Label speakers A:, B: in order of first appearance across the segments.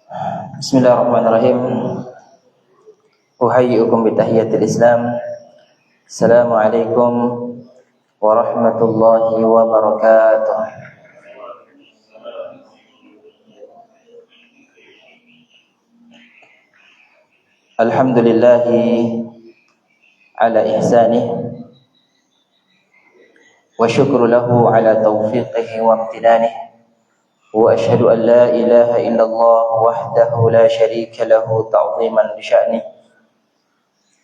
A: Bismillahirrahmanirrahim. Uhayyi'ukum bitahiyatil Islam. Assalamualaikum warahmatullahi wabarakatuh. Alhamdulillahi ala ihsanih wa syukru lahu ala taufiqihi wa amtinanih. وأشهد أن لا إله إلا الله وحده لا شريك له تعظيما لشأنه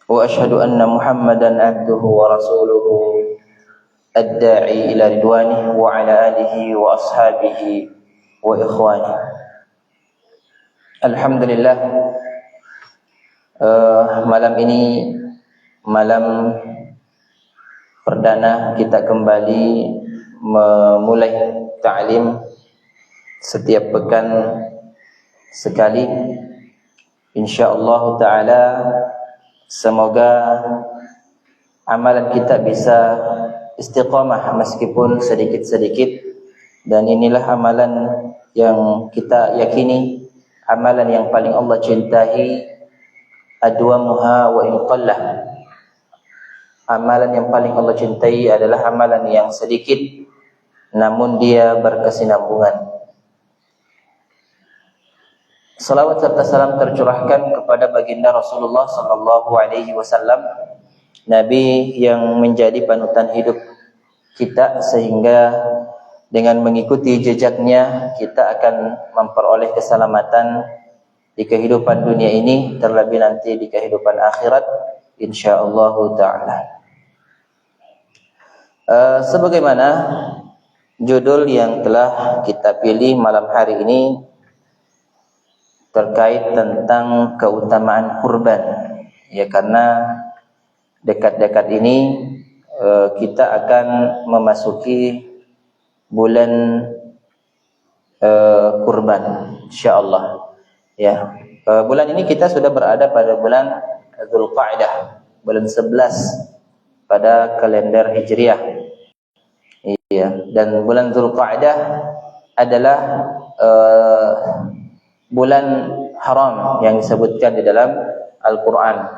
A: وأشهد أن محمدا عبده ورسوله الداعي إلى رضوانه وعلى آله وأصحابه وإخوانه. Alhamdulillah, malam ini malam perdana kita kembali memulai ta'lim setiap pekan sekali, insyaallah taala. Semoga amalan kita bisa istiqamah meskipun sedikit-sedikit, dan inilah amalan yang kita yakini, amalan yang paling Allah cintai, adwamuha wa in qallah. Amalan yang paling Allah cintai adalah amalan yang sedikit namun dia berkesinambungan. Salawat serta salam tercurahkan kepada baginda Rasulullah sallallahu alaihi wasallam, Nabi yang menjadi panutan hidup kita, sehingga dengan mengikuti jejaknya kita akan memperoleh keselamatan di kehidupan dunia ini, terlebih nanti di kehidupan akhirat insyaallah taala. Sebagaimana judul yang telah kita pilih malam hari ini terkait tentang keutamaan kurban, ya, karena dekat-dekat ini kita akan memasuki bulan kurban insyaallah, ya. Bulan ini kita sudah berada pada bulan Dzulqa'dah, bulan 11 pada kalender Hijriah, ya. Dan bulan Dzulqa'dah adalah bulan haram yang disebutkan di dalam Al-Quran,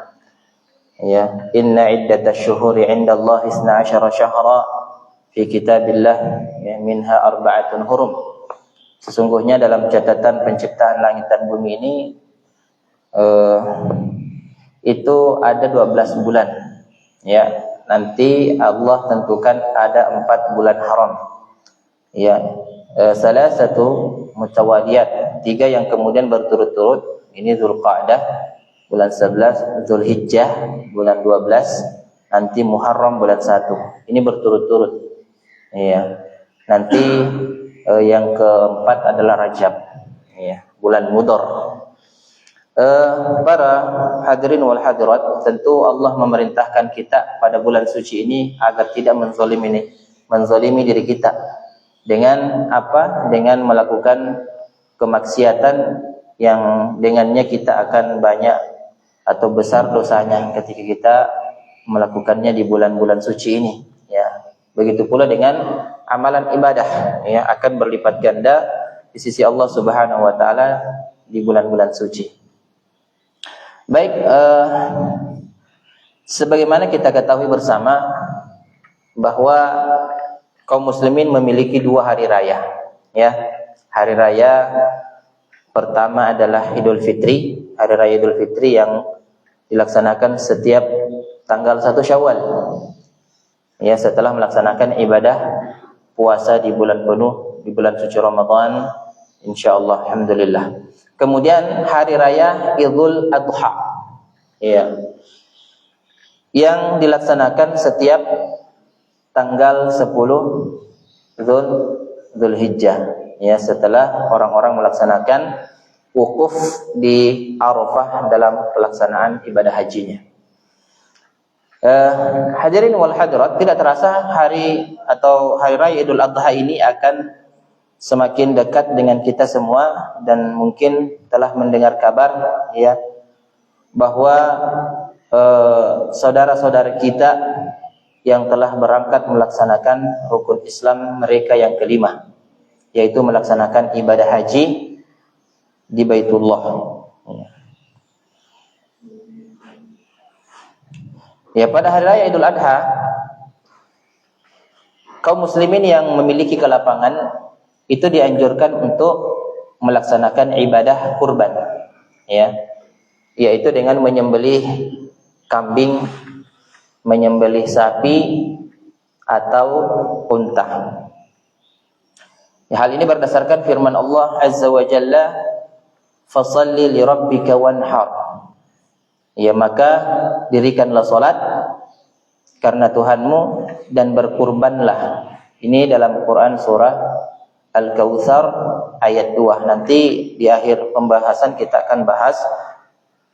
A: ya. Inna iddatash syuhuri 'indallahi 12 syahra fi kitabillah, ya, minha arba'atun hurum. Sesungguhnya dalam catatan penciptaan langit dan bumi ini itu ada 12 bulan, ya. Nanti Allah tentukan ada 4 bulan haram, ya. Salah satu mutawaliyat, 3 yang kemudian berturut-turut. Ini Dzulqa'dah bulan 11, Dzulhijjah bulan 12, nanti Muharram bulan 1. Ini berturut-turut, ya. Nanti yang keempat adalah Rajab, ya, bulan Mudhar. Para hadirin wal hadirat, tentu Allah memerintahkan kita pada bulan suci ini agar tidak menzalimi diri kita. Dengan apa? Dengan melakukan kemaksiatan yang dengannya kita akan banyak atau besar dosanya ketika kita melakukannya di bulan-bulan suci ini, ya. Begitu pula dengan amalan ibadah, ya, akan berlipat ganda di sisi Allah Subhanahu wa taala di bulan-bulan suci. Baik, sebagaimana kita ketahui bersama bahwa kaum muslimin memiliki 2 hari raya, ya. Hari raya pertama adalah Idul Fitri, hari raya Idul Fitri yang dilaksanakan setiap tanggal 1 Syawal, ya, setelah melaksanakan ibadah puasa di bulan penuh, di bulan suci Ramadan, insyaallah, alhamdulillah. Kemudian hari raya Idul Adha, ya, yang dilaksanakan setiap tanggal 10 Dzulhijjah, ya, setelah orang-orang melaksanakan wukuf di Arafah dalam pelaksanaan ibadah hajinya. Hadirin wal hadirat, tidak terasa hari raya Idul Adha ini akan semakin dekat dengan kita semua, dan mungkin telah mendengar kabar, ya, bahwa saudara-saudara kita yang telah berangkat melaksanakan rukun Islam mereka yang kelima, yaitu melaksanakan ibadah haji, di Baitullah. Ya, pada hari raya Idul Adha, kaum muslimin yang memiliki kelapangan itu dianjurkan untuk melaksanakan ibadah kurban, ya, yaitu dengan menyembelih kambing, menyembelih sapi atau unta. Ya, hal ini berdasarkan firman Allah Azza wa Jalla, "Fashalli li rabbika wanhar." Ya, maka dirikanlah salat karena Tuhanmu dan berkurbanlah. Ini dalam Quran surah Al-Kautsar ayat 2. Nanti di akhir pembahasan kita akan bahas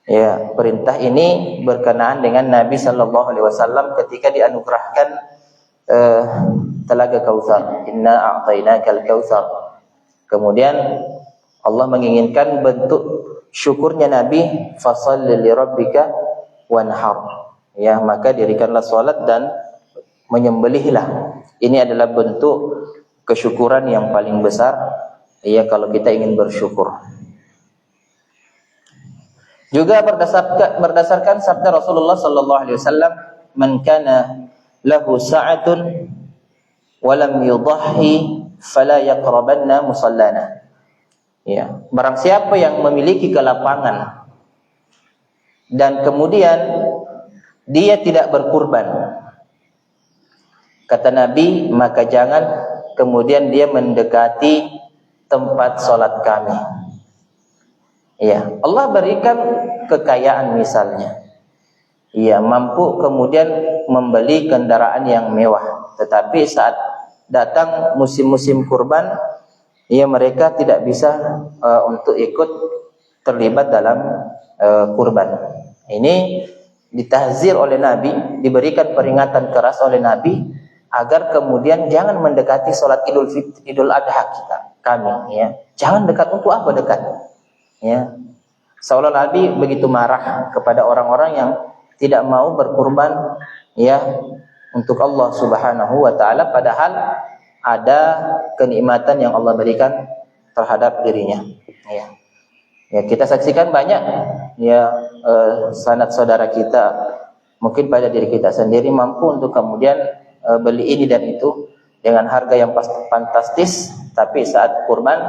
A: ya, perintah ini berkenaan dengan Nabi sallallahu alaihi wasallam ketika dianugerahkan telaga Kautsar. Inna a'tainakal kautsar. Kemudian Allah menginginkan bentuk syukurnya Nabi, fashalli li rabbika wanhar. Ya, maka dirikanlah salat dan menyembelihlah. Ini adalah bentuk kesyukuran yang paling besar ya kalau kita ingin bersyukur. Juga berdasarkan sabda Rasulullah sallallahu alaihi wasallam, "Man kana lahu sa'atun wa lam yudahhi fala yaqrabanna musallana." Ya, barang siapa yang memiliki kelapangan dan kemudian dia tidak berkurban, kata Nabi, maka jangan kemudian dia mendekati tempat sholat kami. Ya, Allah berikan kekayaan misalnya, ya, mampu kemudian membeli kendaraan yang mewah, tetapi saat datang musim-musim kurban, ya, mereka tidak bisa untuk ikut terlibat dalam kurban. Ini ditahzir oleh Nabi, diberikan peringatan keras oleh Nabi agar kemudian jangan mendekati sholat Idul Adha kami, ya. Jangan dekat. Untuk apa dekat? Ya. Seolah Nabi begitu marah kepada orang-orang yang tidak mau berkurban, ya, untuk Allah Subhanahu wa taala, padahal ada kenikmatan yang Allah berikan terhadap dirinya. Ya. Ya, kita saksikan banyak ya sanak saudara kita, mungkin pada diri kita sendiri mampu untuk kemudian beli ini dan itu dengan harga yang fantastis, tapi saat kurban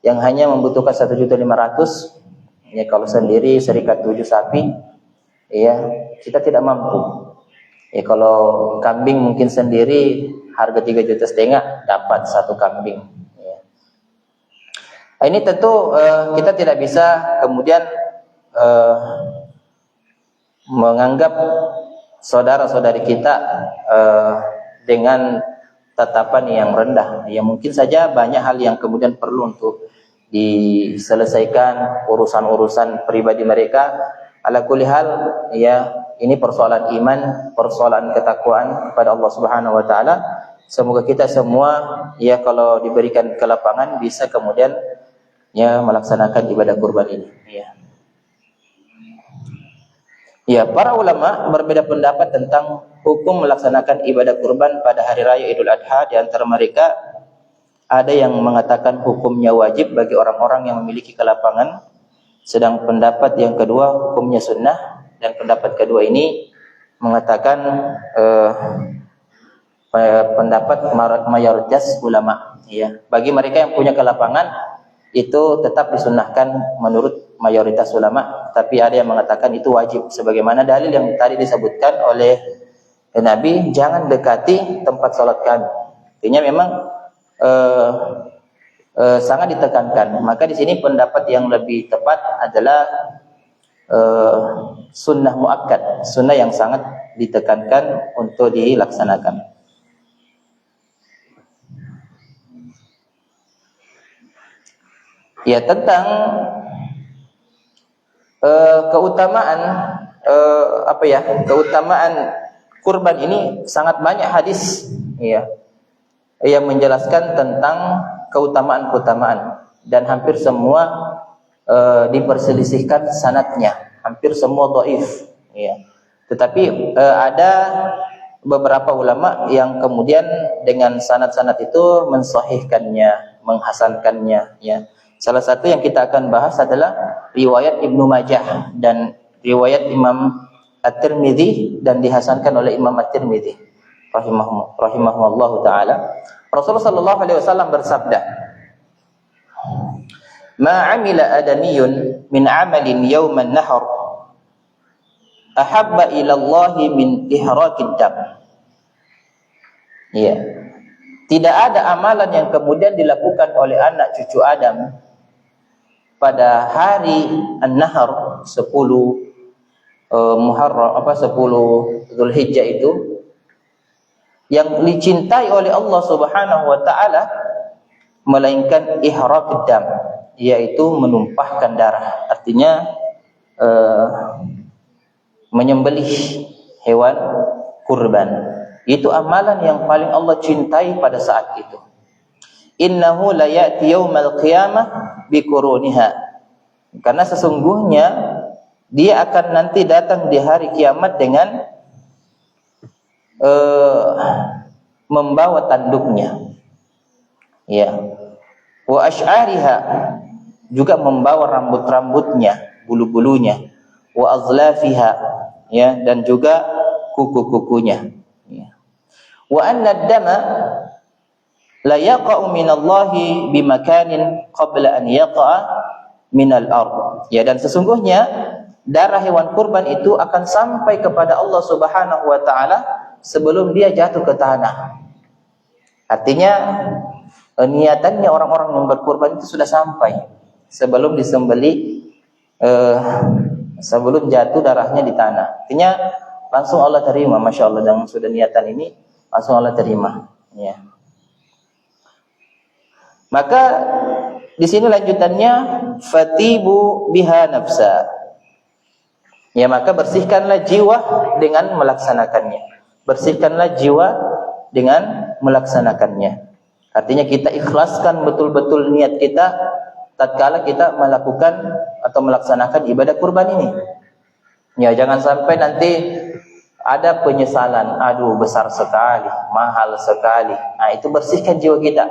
A: yang hanya membutuhkan 1.500.000, ya, kalau sendiri serikat 7 sapi, ya, kita tidak mampu. Ya, kalau kambing mungkin sendiri harga 3,5 juta dapat satu kambing. Ini tentu kita tidak bisa kemudian menganggap saudara-saudari kita dengan tatapan yang rendah. Ya, mungkin saja banyak hal yang kemudian perlu untuk diselesaikan, urusan-urusan pribadi mereka. Ala kulli hal, ya, ini persoalan iman, persoalan ketakwaan kepada Allah Subhanahu wa taala. Semoga kita semua, ya, kalau diberikan kelapangan bisa kemudian, ya, melaksanakan ibadah kurban ini. Ya. Ya, para ulama berbeda pendapat tentang hukum melaksanakan ibadah kurban pada hari raya Idul Adha. Di antara mereka ada yang mengatakan hukumnya wajib bagi orang-orang yang memiliki kelapangan, sedang pendapat yang kedua hukumnya sunnah, dan pendapat kedua ini mengatakan pendapat mayoritas ulama. Ya, bagi mereka yang punya kelapangan itu tetap disunnahkan menurut mayoritas ulama, tapi ada yang mengatakan itu wajib, sebagaimana dalil yang tadi disebutkan oleh Nabi, jangan dekati tempat sholat kami. Artinya memang sangat ditekankan. Maka di sini pendapat yang lebih tepat adalah sunnah muakkad, sunnah yang sangat ditekankan untuk dilaksanakan. Ya, tentang keutamaan keutamaan kurban ini sangat banyak hadis, ya, yang menjelaskan tentang keutamaan-keutamaan, dan hampir semua diperselisihkan sanadnya, hampir semua dhaif, ya. Tetapi ada beberapa ulama yang kemudian dengan sanad-sanad itu mensahihkannya, menghasankannya, ya. Salah satu yang kita akan bahas adalah riwayat Ibnu Majah dan riwayat Imam At-Tirmidzi dan dihasankan oleh Imam At-Tirmidzi rahimahullahu taala. Rasulullah sallallahu alaihi wasallam bersabda, "Ma 'amila adamiyyun min 'amalin yawman nahar ahabba ila Allah min ihraqid dam." Ya. Tidak ada amalan yang kemudian dilakukan oleh anak cucu Adam pada hari An-Nahr 10 Muharram 10 Zulhijjah itu yang dicintai oleh Allah Subhanahu wa taala melainkan ihraqid dam, yaitu menumpahkan darah. Artinya menyembelih hewan kurban. Itu amalan yang paling Allah cintai pada saat itu. Innahu la ya'ti yaumal qiyamah biquruniha. Karena sesungguhnya dia akan nanti datang di hari kiamat dengan membawa tanduknya. Ya. Wa asy'ariha, juga membawa rambut-rambutnya, bulu-bulunya. Wa azlafiha, ya, dan juga kuku-kukunya. Ya. Wa anna ad-dama la yaqa'u minallahi bimakanin qabla an yaqa'a minal ard. Ya, dan sesungguhnya darah hewan kurban itu akan sampai kepada Allah Subhanahu wa taala sebelum dia jatuh ke tanah. Artinya niatannya orang-orang yang berkurban itu sudah sampai sebelum disembelih, sebelum jatuh darahnya di tanah. Artinya langsung Allah terima, Masya Allah, dengan sudah niatan ini langsung Allah terima. Ya. Maka di sini lanjutannya, fatibu biha nafsa. Ya, maka bersihkanlah jiwa dengan melaksanakannya. Bersihkanlah jiwa dengan melaksanakannya. Artinya kita ikhlaskan betul-betul niat kita tatkala kita melakukan atau melaksanakan ibadah kurban ini. Ya, jangan sampai nanti ada penyesalan, aduh besar sekali, mahal sekali. Nah, itu bersihkan jiwa kita.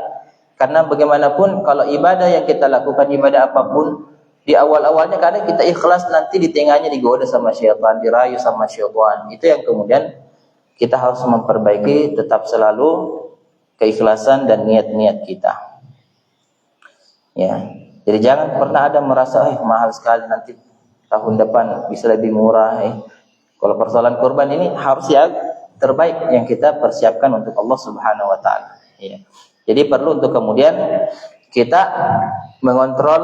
A: Karena bagaimanapun kalau ibadah yang kita lakukan, ibadah apapun, di awal-awalnya kadang kita ikhlas, nanti di tengahnya digoda sama syaitan, dirayu sama syaitan. Itu yang kemudian kita harus memperbaiki tetap selalu keikhlasan dan niat-niat kita. Ya. Jadi jangan pernah ada merasa mahal sekali, nanti tahun depan bisa lebih murah. Kalau persoalan kurban ini harus yang terbaik yang kita persiapkan untuk Allah Subhanahu wa taala. Ya. Jadi perlu untuk kemudian kita mengontrol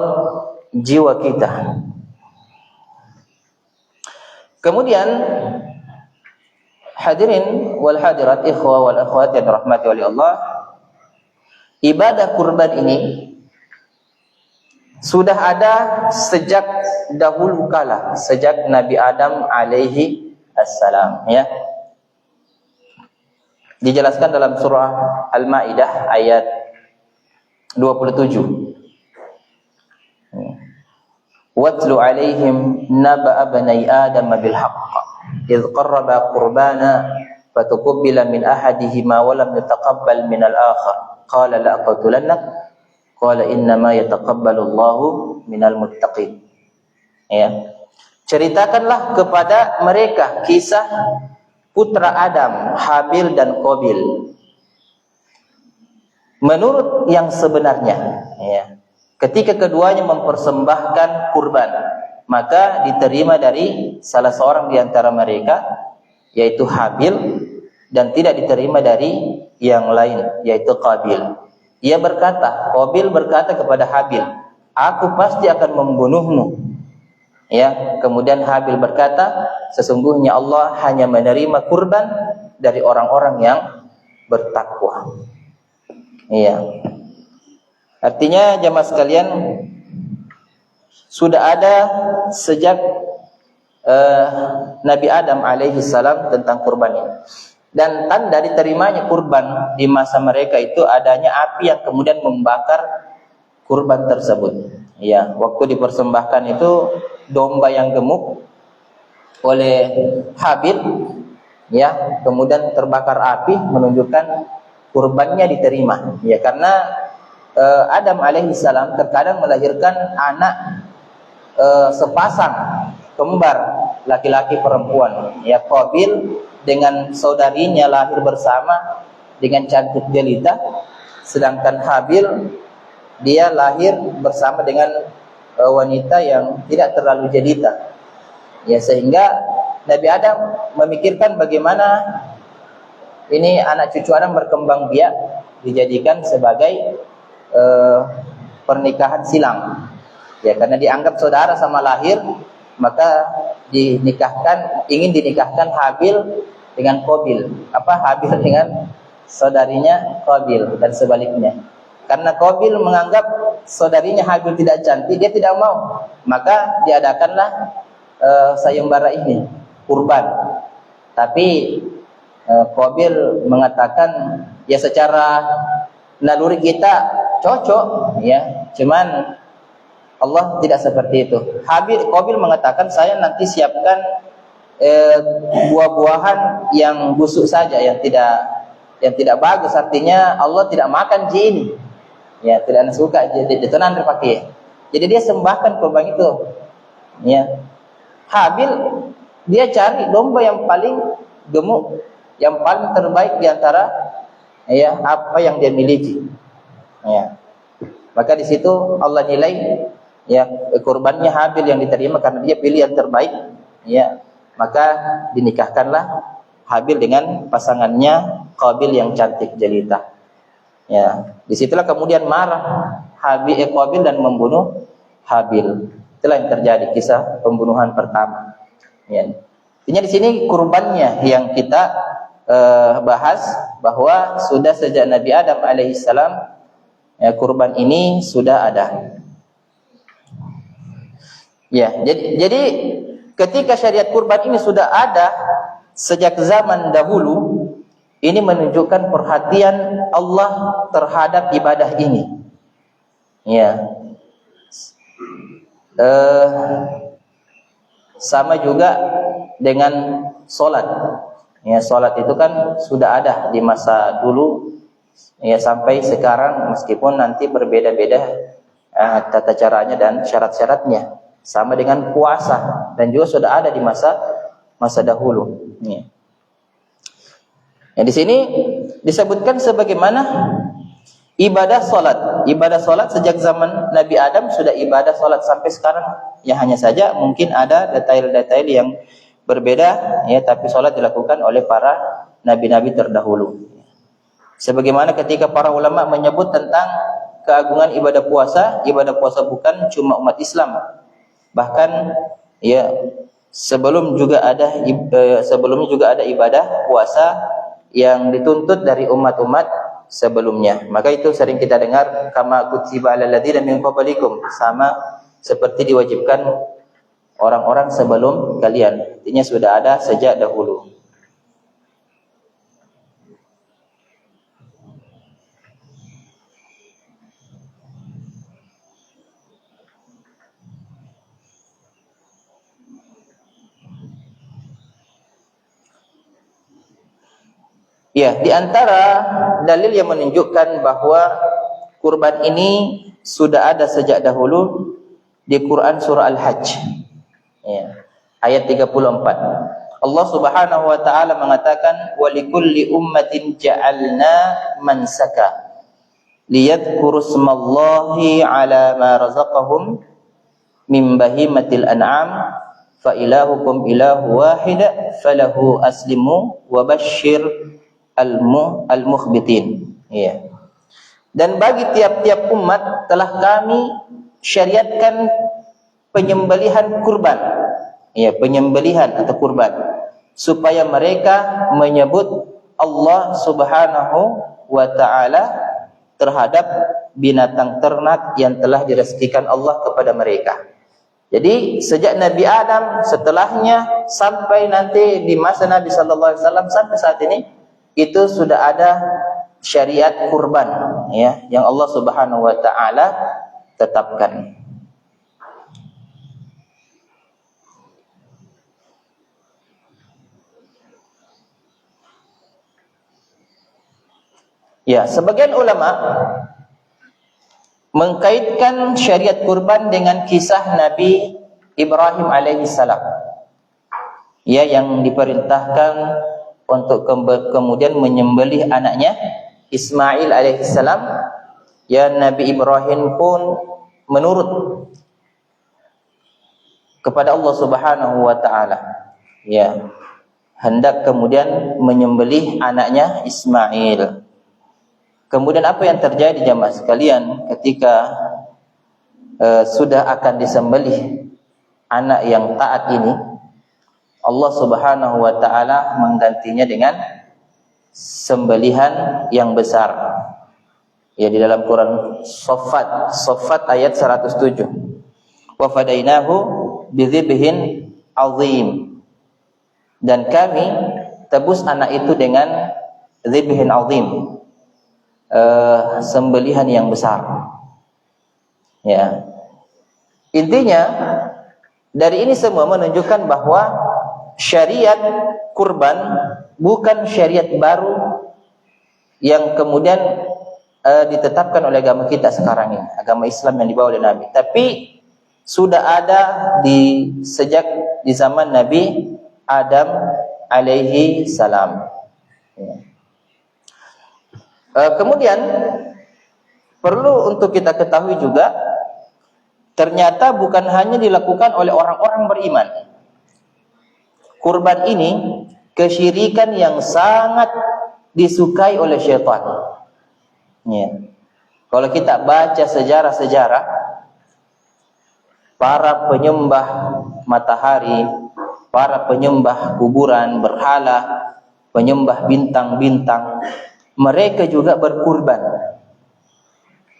A: jiwa kita. Kemudian hadirin wal hadirat, ikhwah wal akhwat yang dirahmati oleh Allah, ibadah kurban ini sudah ada sejak dahulu kala, sejak Nabi Adam alaihi assalam, ya. Dijelaskan dalam surah Al-Maidah ayat 27. Watlu alaihim naba'a bani Adam bil haqq idh qarraba qurbana fatuqabbala min ahadihima wa lam yataqabbal min al-akhar qala la aqtulannak qala inna ma yataqabbalu Allahu minal muttaqin. Ya. Ceritakanlah kepada mereka kisah putra Adam, Habil dan Qabil, menurut yang sebenarnya, ya. Ketika keduanya mempersembahkan kurban, maka diterima dari salah seorang di antara mereka, yaitu Habil, dan tidak diterima dari yang lain, yaitu Qabil. Qabil berkata kepada Habil, aku pasti akan membunuhmu. Ya, kemudian Habil berkata, sesungguhnya Allah hanya menerima kurban dari orang-orang yang bertakwa. Iya. Artinya jemaah sekalian, sudah ada sejak Nabi Adam alaihi salam tentang kurban ini. Dan tanda diterimanya kurban di masa mereka itu adanya api yang kemudian membakar kurban tersebut. Ya, waktu dipersembahkan itu domba yang gemuk oleh Habil, ya, kemudian terbakar api menunjukkan kurbannya diterima. Ya, karena Adam alaihissalam terkadang melahirkan anak sepasang kembar laki-laki perempuan, ya, Qabil dengan saudarinya lahir bersama dengan cantik jelita, sedangkan Habil dia lahir bersama dengan wanita yang tidak terlalu jelita, ya, sehingga Nabi Adam memikirkan bagaimana ini anak cucu Adam berkembang biak dijadikan sebagai pernikahan silang, ya, karena dianggap saudara sama lahir, maka ingin dinikahkan Habil dengan Qabil, Habil dengan saudarinya Qabil dan sebaliknya. Karena Qabil menganggap saudarinya Habil tidak cantik, dia tidak mau, maka diadakanlah sayembara ini, kurban. Tapi Qabil mengatakan, ya, secara naluri kita cocok, ya, cuman Allah tidak seperti itu. Qabil mengatakan, saya nanti siapkan buah-buahan yang busuk saja, yang tidak bagus, artinya Allah tidak makan jin, ya, tidak suka jadi tenan dipakai. Jadi dia sembahkan kurban itu, ya. Habil dia cari domba yang paling gemuk, yang paling terbaik di antara, ya, apa yang dia miliki, ya. Maka di situ Allah nilai, ya, kurbannya Habil yang diterima karena dia pilih yang terbaik, ya. Maka dinikahkanlah Habil dengan pasangannya Qabil yang cantik jelita, ya. Disitulah kemudian marah Qabil dan membunuh Habil. Itulah yang terjadi, kisah pembunuhan pertama, ya. Intinya di sini kurbannya yang kita bahas, bahwa sudah sejak Nabi Adam alaihissalam, ya, kurban ini sudah ada. Ya, jadi ketika syariat kurban ini sudah ada sejak zaman dahulu, ini menunjukkan perhatian Allah terhadap ibadah ini, ya. Sama juga dengan sholat, ya, sholat itu kan sudah ada di masa dulu, ya, sampai sekarang, meskipun nanti berbeda-beda tata caranya dan syarat-syaratnya. Sama dengan puasa, dan juga sudah ada di masa dahulu, ya. Ya, di sini disebutkan sebagaimana ibadah salat sejak zaman Nabi Adam sudah ibadah salat sampai sekarang, ya, hanya saja mungkin ada detail-detail yang berbeda, ya, tapi salat dilakukan oleh para nabi-nabi terdahulu. Sebagaimana ketika para ulama menyebut tentang keagungan ibadah puasa bukan cuma umat Islam, bahkan, ya, sebelumnya juga ada ibadah puasa yang dituntut dari umat-umat sebelumnya. Maka itu sering kita dengar, kama kutiba alal ladzina min qablikum, sama seperti diwajibkan orang-orang sebelum kalian. Artinya sudah ada sejak dahulu. Ya, di antara dalil yang menunjukkan bahwa kurban ini sudah ada sejak dahulu di Quran surah Al-Hajj, ya, ayat 34. Allah Subhanahu wa taala mengatakan, "Wa likulli ummatin ja'alna mansaka liyadhkuru ismallahi 'ala ma razaqahum min bahimatil an'am fa ilahukum ilahu wahid falahu aslimu wa basyir al-mukhbitin." Ya. Dan bagi tiap-tiap umat telah kami syariatkan penyembelihan kurban, ya, penyembelihan atau kurban, supaya mereka menyebut Allah Subhanahu wa taala terhadap binatang ternak yang telah direzekikan Allah kepada mereka. Jadi sejak Nabi Adam, setelahnya, sampai nanti di masa Nabi sallallahu alaihi wasallam sampai saat ini, itu sudah ada syariat kurban, ya, yang Allah Subhanahu wa taala tetapkan. Ya, sebagian ulama mengkaitkan syariat kurban dengan kisah Nabi Ibrahim alaihissalam, ya, yang diperintahkan untuk kemudian menyembelih anaknya Ismail alaihissalam. Ya, Nabi Ibrahim pun menurut kepada Allah Subhanahu wa taala, ya, hendak kemudian menyembelih anaknya Ismail. Kemudian apa yang terjadi jamaah sekalian ketika sudah akan disembelih anak yang taat ini? Allah Subhanahu wa taala menggantinya dengan sembelihan yang besar. Ya, di dalam Quran Shaffat ayat 107. Wa fadainahu bidzibhin azim. Dan kami tebus anak itu dengan dzibhin azim, sembelihan yang besar. Ya. Intinya dari ini semua menunjukkan bahwa syariat kurban bukan syariat baru yang kemudian ditetapkan oleh agama kita sekarang ini, agama Islam yang dibawa oleh Nabi, tapi sudah ada sejak di zaman Nabi Adam alaihi salam. Ya. Kemudian perlu untuk kita ketahui juga, ternyata bukan hanya dilakukan oleh orang-orang beriman. Kurban ini kesyirikan yang sangat disukai oleh syaitan. Ya. Kalau kita baca sejarah-sejarah, para penyembah matahari, para penyembah kuburan, berhala, penyembah bintang-bintang, mereka juga berkurban.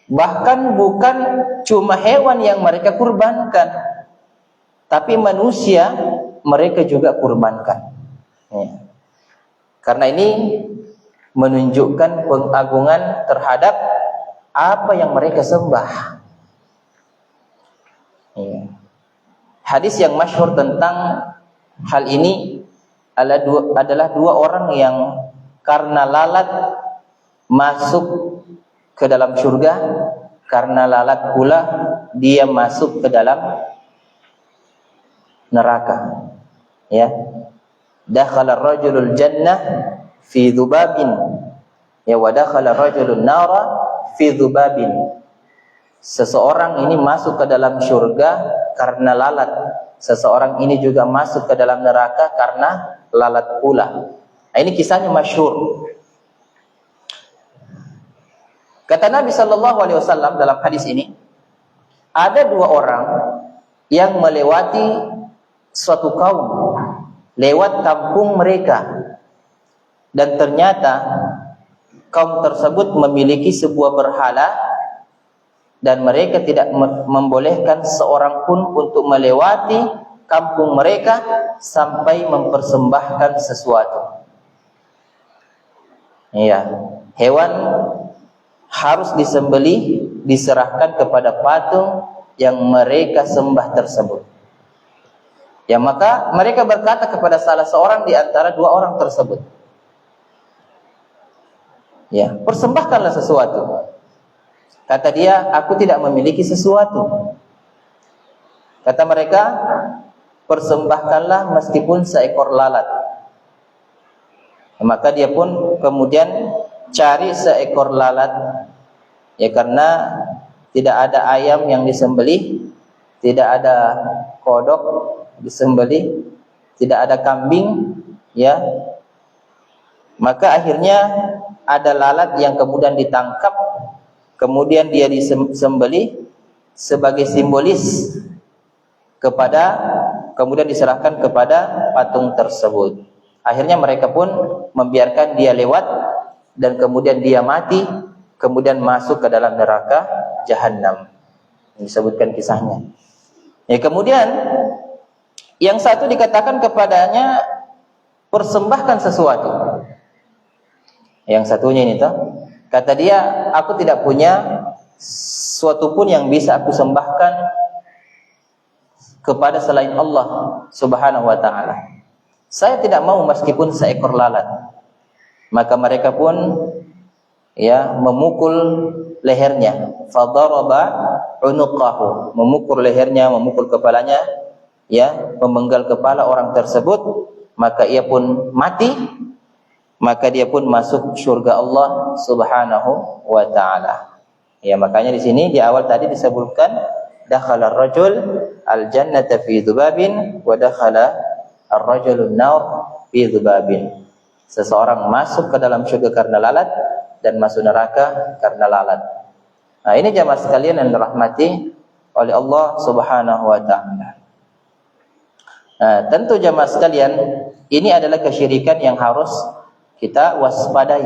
A: Bahkan bukan cuma hewan yang mereka kurbankan, tapi manusia mereka juga kurbankan. Ya. Karena ini menunjukkan pengagungan terhadap apa yang mereka sembah. Ya. Hadis yang masyhur tentang hal ini adalah dua orang yang karena lalat masuk ke dalam surga, karena lalat pula dia masuk ke dalam neraka. Ya, dakhala ar-rajulul jannah fi dhubabin, ya, wa dakhala ar-rajulun nara fi dhubabin. Seseorang ini masuk ke dalam surga karena lalat, seseorang ini juga masuk ke dalam neraka karena lalat pula. Nah, ini kisahnya masyhur. Kata Nabi sallallahu alaihi wasallam dalam hadis ini, ada dua orang yang melewati suatu kaum, lewat kampung mereka, dan ternyata kaum tersebut memiliki sebuah berhala, dan mereka tidak membolehkan seorang pun untuk melewati kampung mereka sampai mempersembahkan sesuatu. Iya, hewan harus disembelih, diserahkan kepada patung yang mereka sembah tersebut. Ya, maka mereka berkata kepada salah seorang di antara dua orang tersebut, ya, persembahkanlah sesuatu. Kata dia, aku tidak memiliki sesuatu. Kata mereka, persembahkanlah meskipun seekor lalat. Maka dia pun kemudian cari seekor lalat, ya, karena tidak ada ayam yang disembelih, tidak ada kodok disembelih, tidak ada kambing, ya. Maka akhirnya ada lalat yang kemudian ditangkap, kemudian dia disembelih sebagai simbolis kemudian diserahkan kepada patung tersebut. Akhirnya mereka pun membiarkan dia lewat, dan kemudian dia mati, kemudian masuk ke dalam neraka Jahannam. Disebutkan kisahnya. Ya, kemudian yang satu dikatakan kepadanya, persembahkan sesuatu. Yang satunya ini kata dia, aku tidak punya sesuatu pun yang bisa aku sembahkan kepada selain Allah Subhanahu wa ta'ala. Saya tidak mau meskipun seekor lalat. Maka mereka pun ya, memukul lehernya. Fadaraba unuqahu, memukul lehernya, memukul kepalanya, ya, memenggal kepala orang tersebut, maka ia pun mati, maka dia pun masuk surga Allah Subhanahu wa taala. Ya, makanya di sini di awal tadi disebutkan dakhala ar-rajul al-jannata fi dzubabin wa dakhala ar-rajulu an-nar fi dzubabin. Seseorang masuk ke dalam surga karena lalat dan masuk neraka karena lalat. Nah, ini jamaah sekalian yang dirahmati oleh Allah Subhanahu wa taala. Nah, tentu jamaah sekalian, ini adalah kesyirikan yang harus kita waspadai.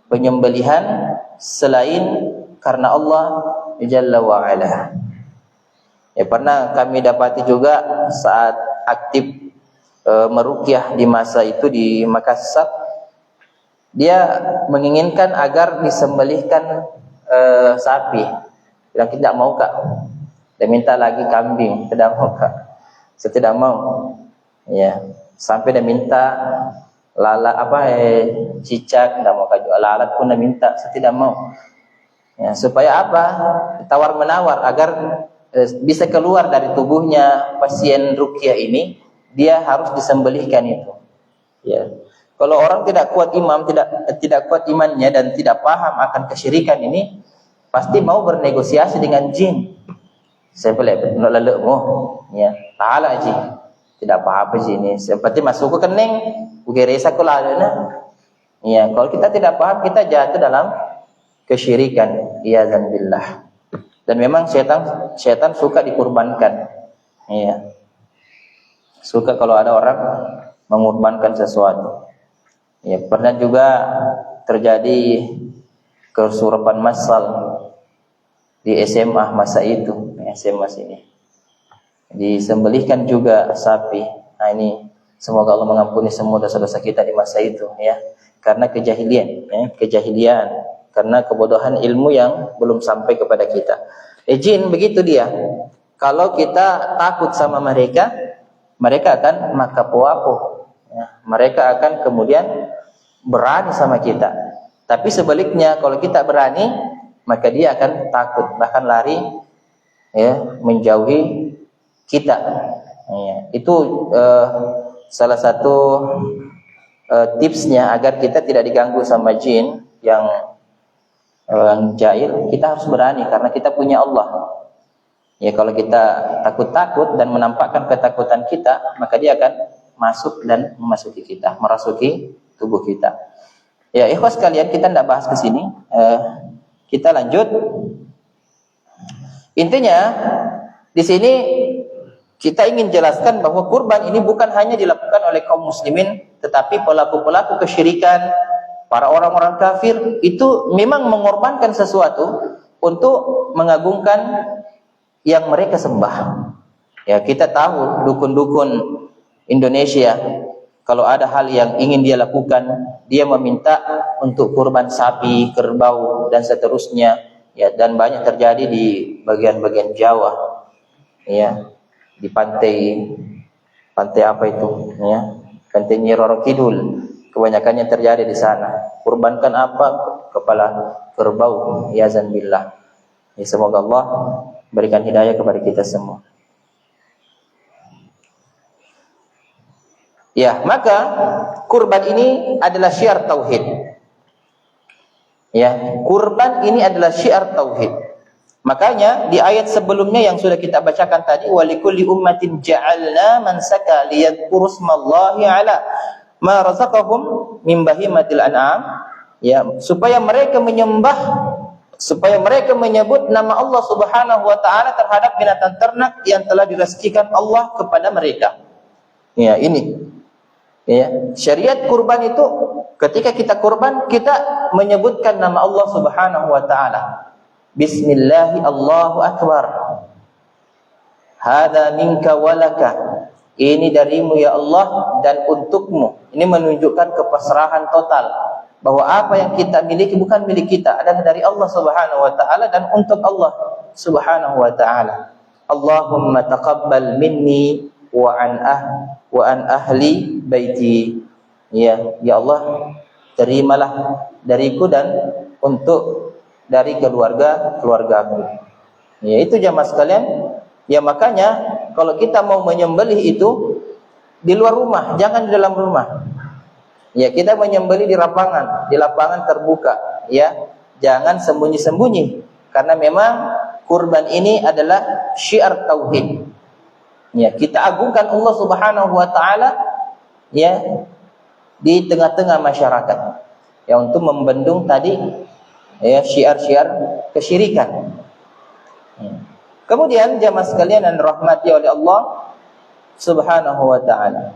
A: Penyembelihan selain karena Allah Jalla wa Ala. Ya, pernah kami dapati juga saat aktif meruqyah di masa itu di Makassar, dia menginginkan agar disembelihkan sapi. Bilang tidak mau kak. Dia minta lagi kambing, tidak mau kak. Saya tidak mau. Ya, sampai dia minta lalat cicak, tidak mau kak. Lalat pun dia minta, saya tidak mau. Ya, supaya apa? Tawar menawar agar bisa keluar dari tubuhnya pasien ruqyah ini, dia harus disembelihkan itu. Ya. Kalau orang tidak kuat tidak kuat imannya dan tidak paham akan kesyirikan ini, pasti mau bernegosiasi dengan jin. Saya boleh nak lalekmu, ya. Ta'ala jin. Tidak apa-apa jin ini. Seperti masuk ke kening, ugeresa ko lalena. Ya, kalau kita tidak paham, kita jatuh dalam kesyirikan. Iyadzan billah. Dan memang syaitan suka dikurbankan. Ya. Suka kalau ada orang mengorbankan sesuatu. Ya, pernah juga terjadi kesurupan massal di SMA masa itu, SMA sini. Disembelihkan juga sapi. Nah, ini semoga Allah mengampuni semua dosa-dosa kita di masa itu, ya. Karena kejahilian, karena kebodohan ilmu yang belum sampai kepada kita. Jin begitu dia. Kalau kita takut sama mereka, mereka akan makapuapu. Ya, mereka akan kemudian berani sama kita. Tapi sebaliknya, kalau kita berani, maka dia akan takut, bahkan lari, ya, menjauhi kita. Ya, itu salah satu tipsnya agar kita tidak diganggu sama jin yang jahil. Kita harus berani karena kita punya Allah. Ya, kalau kita takut-takut dan menampakkan ketakutan kita, maka dia akan masuk dan memasuki kita, merasuki tubuh kita. Ya, ikhwas sekalian, kita tidak bahas ke sini. Kita lanjut. Intinya di sini kita ingin jelaskan bahwa kurban ini bukan hanya dilakukan oleh kaum muslimin, tetapi pelaku-pelaku kesyirikan, para orang-orang kafir itu memang mengorbankan sesuatu untuk mengagungkan yang mereka sembah. Ya, kita tahu dukun-dukun Indonesia, kalau ada hal yang ingin dia lakukan, dia meminta untuk kurban sapi, kerbau, dan seterusnya. Ya, dan banyak terjadi di bagian-bagian Jawa, ya, di pantai apa itu, ya, pantai Nyi Roro Kidul, kebanyakannya terjadi di sana. Kurbankan apa? Kepala kerbau, yazan billah. Ya, semoga Allah berikan hidayah kepada kita semua. Ya, maka kurban ini adalah syiar tauhid. Ya, kurban ini adalah syiar tauhid. Makanya di ayat sebelumnya yang sudah kita bacakan tadi, walikulli ummatin ja'alna mansaka liyadhkuru smallahi ala ma razaqahum min bahimatil an'am. Ya, supaya mereka menyebut nama Allah Subhanahu wa taala terhadap binatang ternak yang telah direzekikan Allah kepada mereka. Ya, ini. Ya, syariat kurban itu ketika kita kurban, kita menyebutkan nama Allah Subhanahu wa taala. Bismillahi Allahu akbar. Hada minka walaka. Ini darimu ya Allah dan untukmu. Ini menunjukkan kepasrahan total bahwa apa yang kita miliki bukan milik kita, adalah dari Allah Subhanahu wa taala dan untuk Allah Subhanahu wa taala. Allahumma taqabbal minni wa an ahli baiti. Ya, ya Allah, terimalah dariku dan untuk dari keluargaku. Ya, itu jamaah sekalian. Ya, makanya kalau kita mau menyembelih itu di luar rumah, jangan di dalam rumah. Ya, kita menyembelih di lapangan terbuka, ya. Jangan sembunyi-sembunyi, karena memang kurban ini adalah syiar tauhid. Ya, kita agungkan Allah Subhanahu wa taala, ya, di tengah-tengah masyarakat. Ya, untuk membendung tadi, ya, syiar-syiar kesyirikan. Ya. Kemudian jamaah sekalian yang dirahmati oleh Allah Subhanahu wa taala.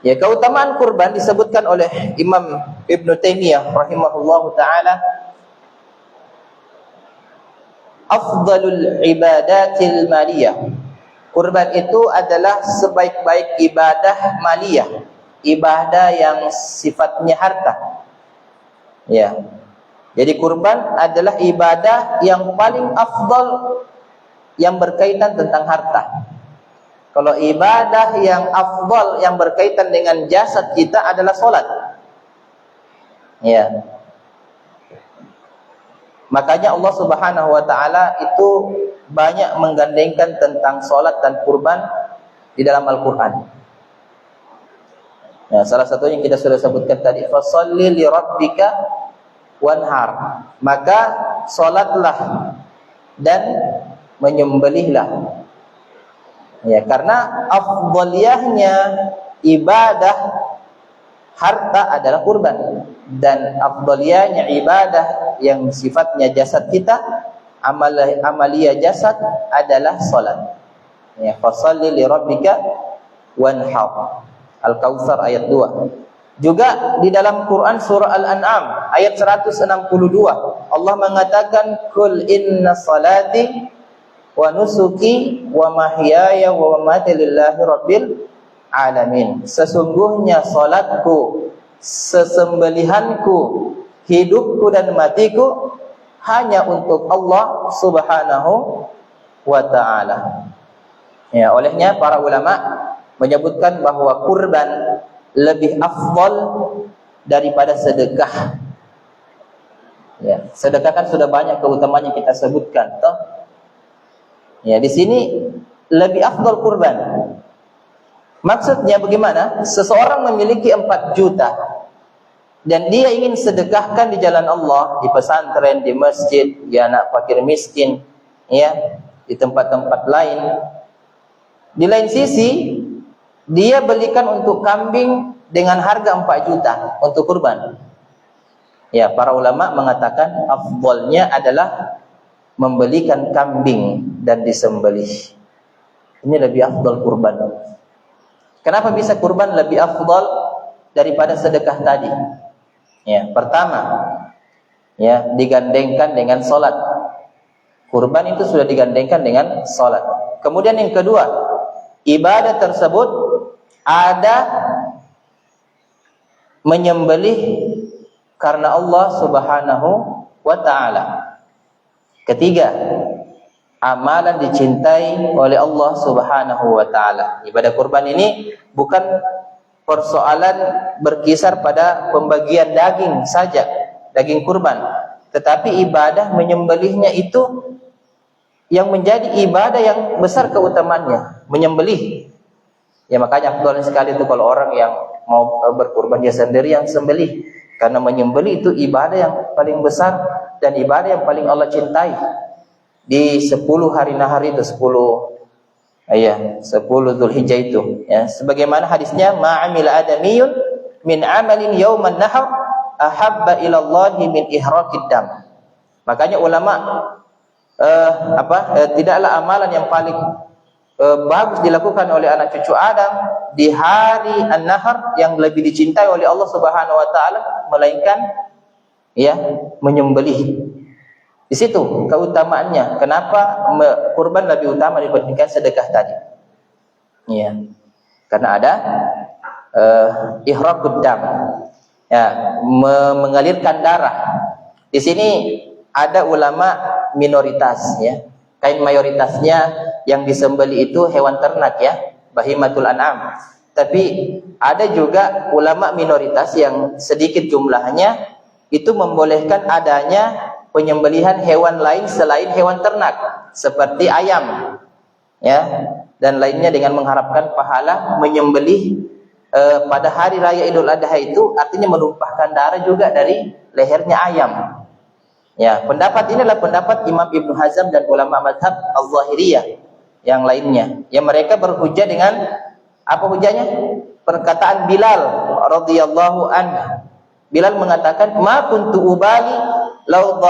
A: Ya, keutamaan kurban disebutkan oleh Imam Ibn Taimiyah rahimahullahu taala, afdalul ibadatil maliyah. Kurban itu adalah sebaik-baik ibadah maliyah, ibadah yang sifatnya harta. Ya. Jadi kurban adalah ibadah yang paling afdal yang berkaitan tentang harta. Kalau ibadah yang afdal yang berkaitan dengan jasad kita adalah solat. Ya. Makanya Allah Subhanahu wa taala itu banyak menggandengkan tentang solat dan kurban di dalam Al-Qur'an. Ya, salah satu yang kita sudah sebutkan tadi, fasholli li rabbika wanhar, maka solatlah dan menyembelihlah. Ya, karena afdaliyahnya ibadah harta adalah kurban, dan afdaliyahnya ibadah yang sifatnya jasad kita, amaliyah jasad adalah salat. Ya, fasholli li rabbika wanhar. Al-Kautsar ayat 2. Juga di dalam Quran surah Al-An'am ayat 162 Allah mengatakan, kul inna salati wa nusuki wa mahyaya wa mamati lillahi rabbil alamin. Sesungguhnya salatku, sesembelihanku, hidupku dan matiku hanya untuk Allah Subhanahu wa taala. Ya, olehnya para ulama menyebutkan bahwa kurban lebih afdal daripada sedekah. Ya, sedekah kan sudah banyak keutamaan yang kita sebutkan, toh. Ya, di sini lebih afdal kurban. Maksudnya bagaimana? Seseorang memiliki 4 juta dan dia ingin sedekahkan di jalan Allah, di pesantren, di masjid, di anak fakir miskin, ya, di tempat-tempat lain. Di lain sisi, dia belikan untuk kambing dengan harga 4 juta untuk kurban. Ya, para ulama mengatakan afdalnya adalah membelikan kambing dan disembelih. Ini lebih afdal kurban. Kenapa bisa kurban lebih afdal daripada sedekah tadi? Ya, pertama, ya, digandengkan dengan salat. Kurban itu sudah digandengkan dengan salat. Kemudian yang kedua, ibadah tersebut ada menyembelih karena Allah Subhanahu wa taala. Ketiga, amalan dicintai oleh Allah Subhanahu wa taala. Ibadah kurban ini bukan persoalan berkisar pada pembagian daging saja, daging kurban, tetapi ibadah menyembelihnya itu yang menjadi ibadah yang besar keutamaannya, menyembelih. Ya, makanya afdal sekali itu kalau orang yang mau berkurban dia sendiri yang sembelih, karena menyembelih itu ibadah yang paling besar dan ibadah yang paling Allah cintai di 10 hari nahar itu, 10 Dzulhijjah itu, ya, sebagaimana hadisnya, ma'amil adamiyun min amalin yauman nahar ahabba ila Allah min ihraqid dam. Makanya ulama tidaklah amalan yang paling bagus dilakukan oleh anak cucu Adam di hari An-Nahr yang lebih dicintai oleh Allah Subhanahu wa taala melainkan, ya, menyembelih. Di situ keutamaannya. Kenapa kurban lebih utama dibandingkan sedekah tadi? Ya, karena ada ihraqud dam, ya, mengalirkan darah. Di sini ada ulama minoritas, ya. Kain mayoritasnya yang disembelih itu hewan ternak, ya, bahimatul an'am. Tapi ada juga ulama minoritas yang sedikit jumlahnya itu membolehkan adanya penyembelihan hewan lain selain hewan ternak seperti ayam, ya, dan lainnya dengan mengharapkan pahala menyembelih pada hari raya Idul Adha itu artinya menumpahkan darah juga dari lehernya ayam. Ya, pendapat ini adalah pendapat Imam Ibnu Hazm dan ulama mazhab Al-Zahiriyah yang lainnya. Yang mereka berhujjah dengan apa hujahnya? Perkataan Bilal radhiyallahu anhu. Bilal mengatakan, "Ma kuntu ubali law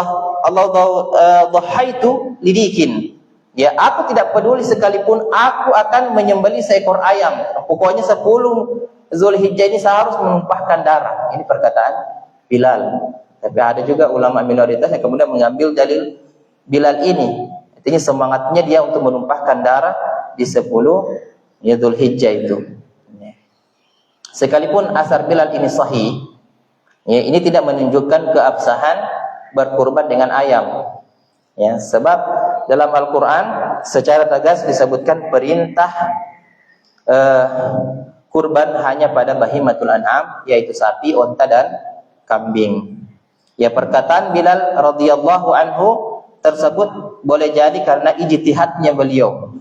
A: dhahaitu lidikin." Ya, aku tidak peduli sekalipun aku akan menyembelih seekor ayam. Pokoknya 10 Zulhijjah ini saya harus menumpahkan darah. Ini perkataan Bilal. Tapi ada juga ulama minoritas yang kemudian mengambil dalil Bilal ini. Artinya semangatnya dia untuk menumpahkan darah di 10 Zulhijjah itu. Sekalipun asar Bilal ini sahih, ya, ini tidak menunjukkan keabsahan berkurban dengan ayam. Ya, sebab dalam Al-Quran secara tegas disebutkan perintah kurban hanya pada bahimatul an'am, yaitu sapi, onta dan kambing. Ya, perkataan Bilal radhiyallahu anhu tersebut boleh jadi karena ijtihadnya beliau,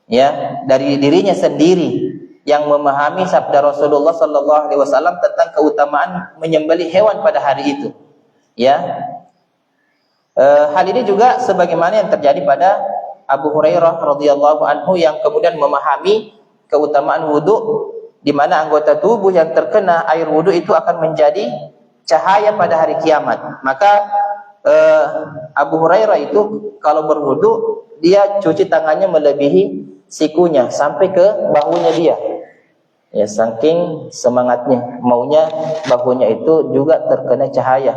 A: ya, dari dirinya sendiri yang memahami sabda Rasulullah sallallahu alaihi wasallam tentang keutamaan menyembelih hewan pada hari itu. Ya. Hal ini juga sebagaimana yang terjadi pada Abu Hurairah radhiyallahu anhu yang kemudian memahami keutamaan wudu, di mana anggota tubuh yang terkena air wudu itu akan menjadi cahaya pada hari kiamat. Maka Abu Hurairah itu kalau berwudu dia cuci tangannya melebihi sikunya sampai ke bahunya dia. Ya, saking semangatnya maunya bahunya itu juga terkena cahaya,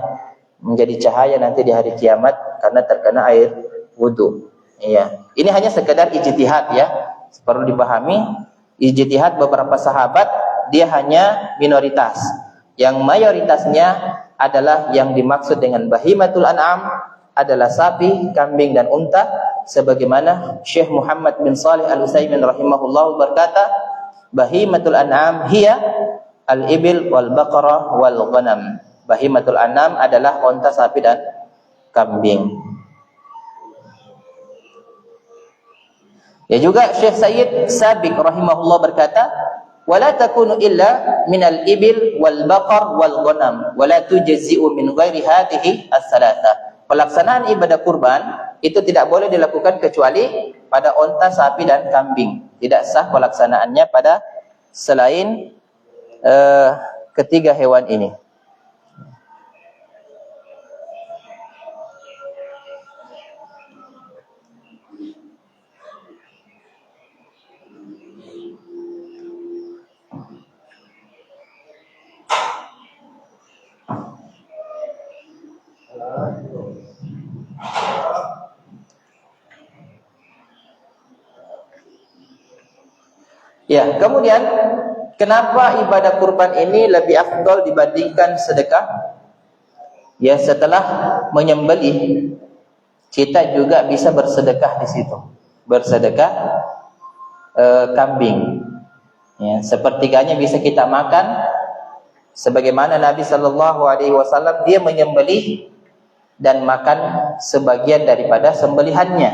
A: menjadi cahaya nanti di hari kiamat karena terkena air wudu. Ya, ini hanya sekedar ijtihad, ya, perlu dipahami. Ijtihad beberapa sahabat dia hanya minoritas. Yang mayoritasnya adalah yang dimaksud dengan bahimatul an'am adalah sapi, kambing dan unta, sebagaimana Syekh Muhammad bin Shalih Al-Utsaimin rahimahullah berkata, bahimatul an'am hiya al-ibil wal baqarah wal ghanam. Bahimatul an'am adalah unta, sapi dan kambing. Ya, juga Syekh Sayyid Sabiq rahimahullah berkata, wala takunu illa minal ibil wal baqar wal ghanam wala tujzi'u min ghairi hadhihi as-salasa. Pelaksanaan ibadah kurban itu tidak boleh dilakukan kecuali pada unta, sapi dan kambing. Tidak sah pelaksanaannya pada selain ketiga hewan ini. Ya, kemudian kenapa ibadah kurban ini lebih afdal dibandingkan sedekah? Ya, setelah menyembelih kita juga bisa bersedekah di situ. Bersedekah kambing. Ya, sepertiganya bisa kita makan, sebagaimana Nabi Shallallahu Alaihi Wasallam dia menyembelih dan makan sebagian daripada sembelihannya.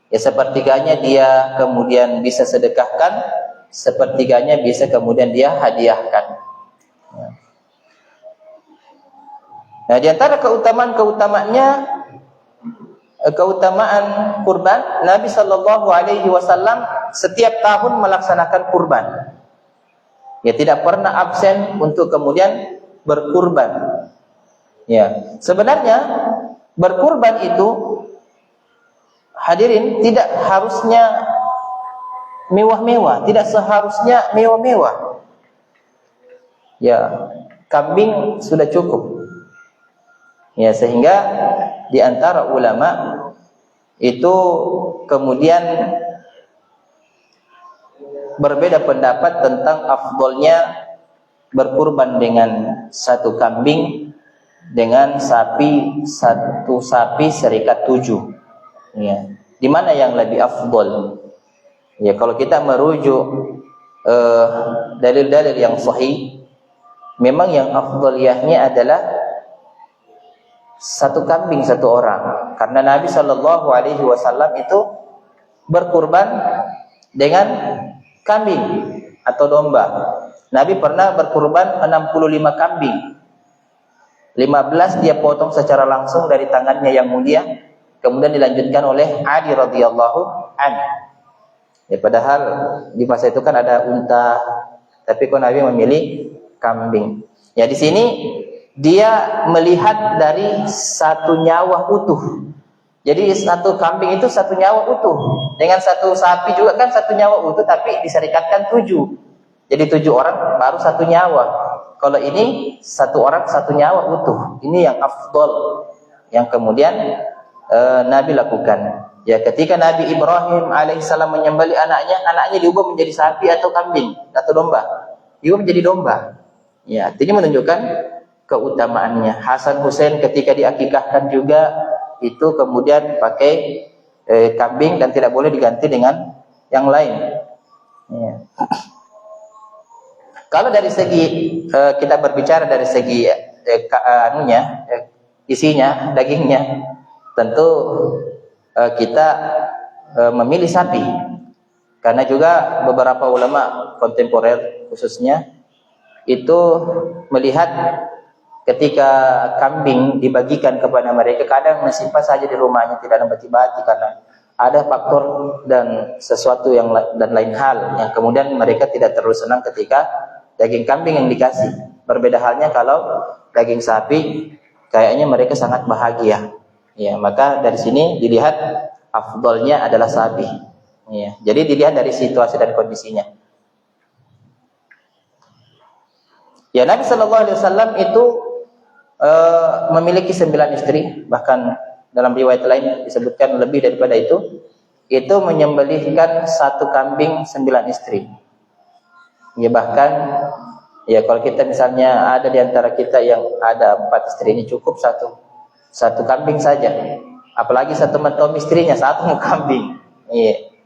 A: Ya, sepertiganya dia kemudian bisa sedekahkan, sepertiganya bisa kemudian dia hadiahkan. Nah, di antara keutamaan-keutamaannya, keutamaan kurban, Nabi Shallallahu Alaihi Wasallam setiap tahun melaksanakan kurban. Ya, tidak pernah absen untuk kemudian berkurban. Ya, sebenarnya berkurban itu, hadirin, tidak harusnya mewah-mewah, tidak seharusnya mewah-mewah. Ya, kambing sudah cukup. Ya, sehingga di antara ulama itu kemudian berbeda pendapat tentang afdolnya berkurban dengan satu kambing dengan satu sapi serikat 7. Ya, di mana yang lebih afdol? Ya, kalau kita merujuk dalil-dalil yang sahih, memang yang afdaliyahnya adalah satu kambing satu orang, karena Nabi Shallallahu Alaihi Wasallam itu berkurban dengan kambing atau domba. Nabi pernah berkurban 65 kambing. 15 dia potong secara langsung dari tangannya yang mulia, kemudian dilanjutkan oleh Ali radhiyallahu anhu. Ya, padahal di masa itu kan ada unta, tapi kok Nabi memilih kambing. Ya, di sini dia melihat dari satu nyawa utuh. Jadi satu kambing itu satu nyawa utuh. Dengan satu sapi juga kan satu nyawa utuh, tapi diserikatkan 7. Jadi 7 orang baru satu nyawa. Kalau ini satu orang satu nyawa utuh. Ini yang afdal, yang kemudian Nabi lakukan. Ya, ketika Nabi Ibrahim alaihissalam menyembelih anaknya diubah menjadi sapi atau kambing atau domba. Diubah menjadi domba. Ya, ini menunjukkan keutamaannya. Hasan Hussein ketika diakikahkan juga itu kemudian pakai kambing dan tidak boleh diganti dengan yang lain. Ya. Kalau dari segi kita berbicara dari segi isinya, dagingnya, tentu kita memilih sapi, karena juga beberapa ulama kontemporer khususnya itu melihat ketika kambing dibagikan kepada mereka, kadang mensimpan saja di rumahnya, tidak ada bati-bati karena ada faktor dan sesuatu yang dan lain hal yang kemudian mereka tidak terlalu senang ketika daging kambing yang dikasih. Berbeda halnya kalau daging sapi, kayaknya mereka sangat bahagia. Ya, maka dari sini dilihat afdalnya adalah sapi. Ya, jadi dilihat dari situasi dan kondisinya. Ya, Nabi Shallallahu Alaihi Wasallam itu memiliki 9 istri, bahkan dalam riwayat lain disebutkan lebih daripada itu. Itu menyembelihkan satu kambing 9 istri. Ya, bahkan ya kalau kita misalnya ada di antara kita yang ada 4 istri, ini cukup satu kambing saja. Apalagi satu mentom istrinya, satu kambing. Iya.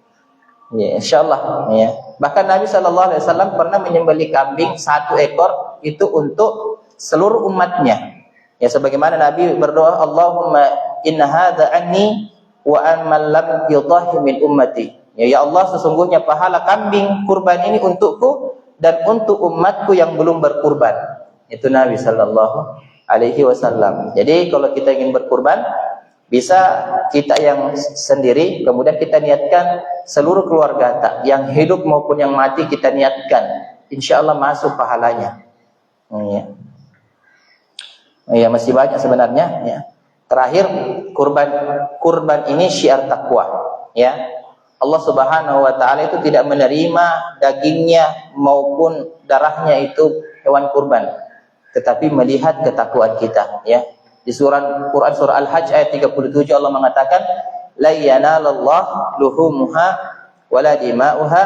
A: Ya, insyaallah ya. Bahkan Nabi Shallallahu Alaihi Wasallam pernah menyembelih kambing 1 ekor itu untuk seluruh umatnya. Ya, sebagaimana Nabi berdoa, Allahumma inna hadza anni wa an man lam yudhhi min ummati. Ya Allah, sesungguhnya pahala kambing kurban ini untukku dan untuk umatku yang belum berkurban. Itu Nabi Shallallahu Alaihi Wasallam. Jadi kalau kita ingin berkurban, bisa kita yang sendiri, kemudian kita niatkan seluruh keluarga, yang hidup maupun yang mati kita niatkan. Insya Allah masuk pahalanya. Ya, masih banyak sebenarnya. Ya. Terakhir, kurban ini syiar takwa. Ya. Allah Subhanahu wa taala itu tidak menerima dagingnya maupun darahnya itu hewan kurban, tetapi melihat ketakwaan kita, ya. Di Quran surah Al-Hajj ayat 37 Allah mengatakan, la yanalallahu luhumuha wala dima'uha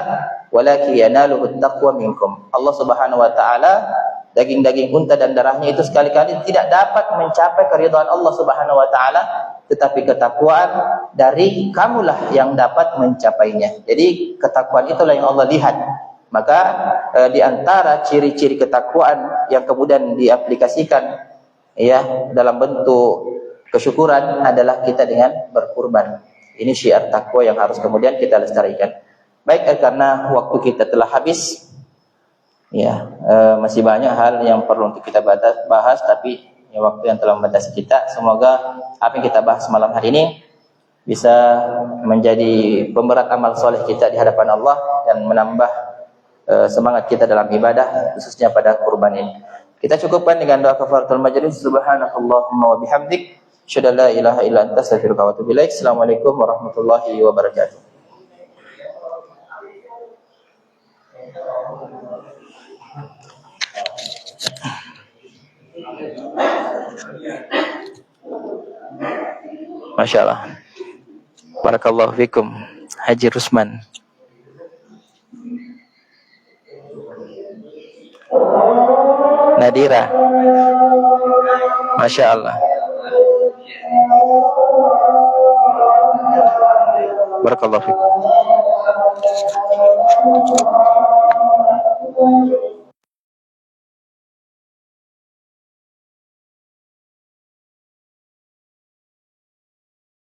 A: walakin yanaluhu taqwa minkum. Allah Subhanahu wa taala daging-daging unta dan darahnya itu sekali-kali tidak dapat mencapai keridhaan Allah Subhanahu wa taala, tetapi ketakwaan dari kamulah yang dapat mencapainya. Jadi ketakwaan itulah yang Allah lihat. Maka di antara ciri-ciri ketakwaan yang kemudian diaplikasikan ya dalam bentuk kesyukuran adalah kita dengan berkurban. Ini syiar takwa yang harus kemudian kita lestarikan. Baik, karena waktu kita telah habis, ya masih banyak hal yang perlu untuk kita bahas, tapi ya, waktu yang telah membatasi kita. Semoga apa yang kita bahas malam hari ini bisa menjadi pemberat amal soleh kita di hadapan Allah dan menambah semangat kita dalam ibadah, khususnya pada kurban ini. Kita cukupkan dengan doa kafaratul majlis. Subhanakallahumma wa bihamdik, asyhadu an la ilaha illa anta, astaghfiruka wa atubu ilaik. Assalamualaikum warahmatullahi wabarakatuh. Masya Allah. Barakallahu fikum, Haji Rusman. Nadira. Masya Allah. Barakallahu fikum.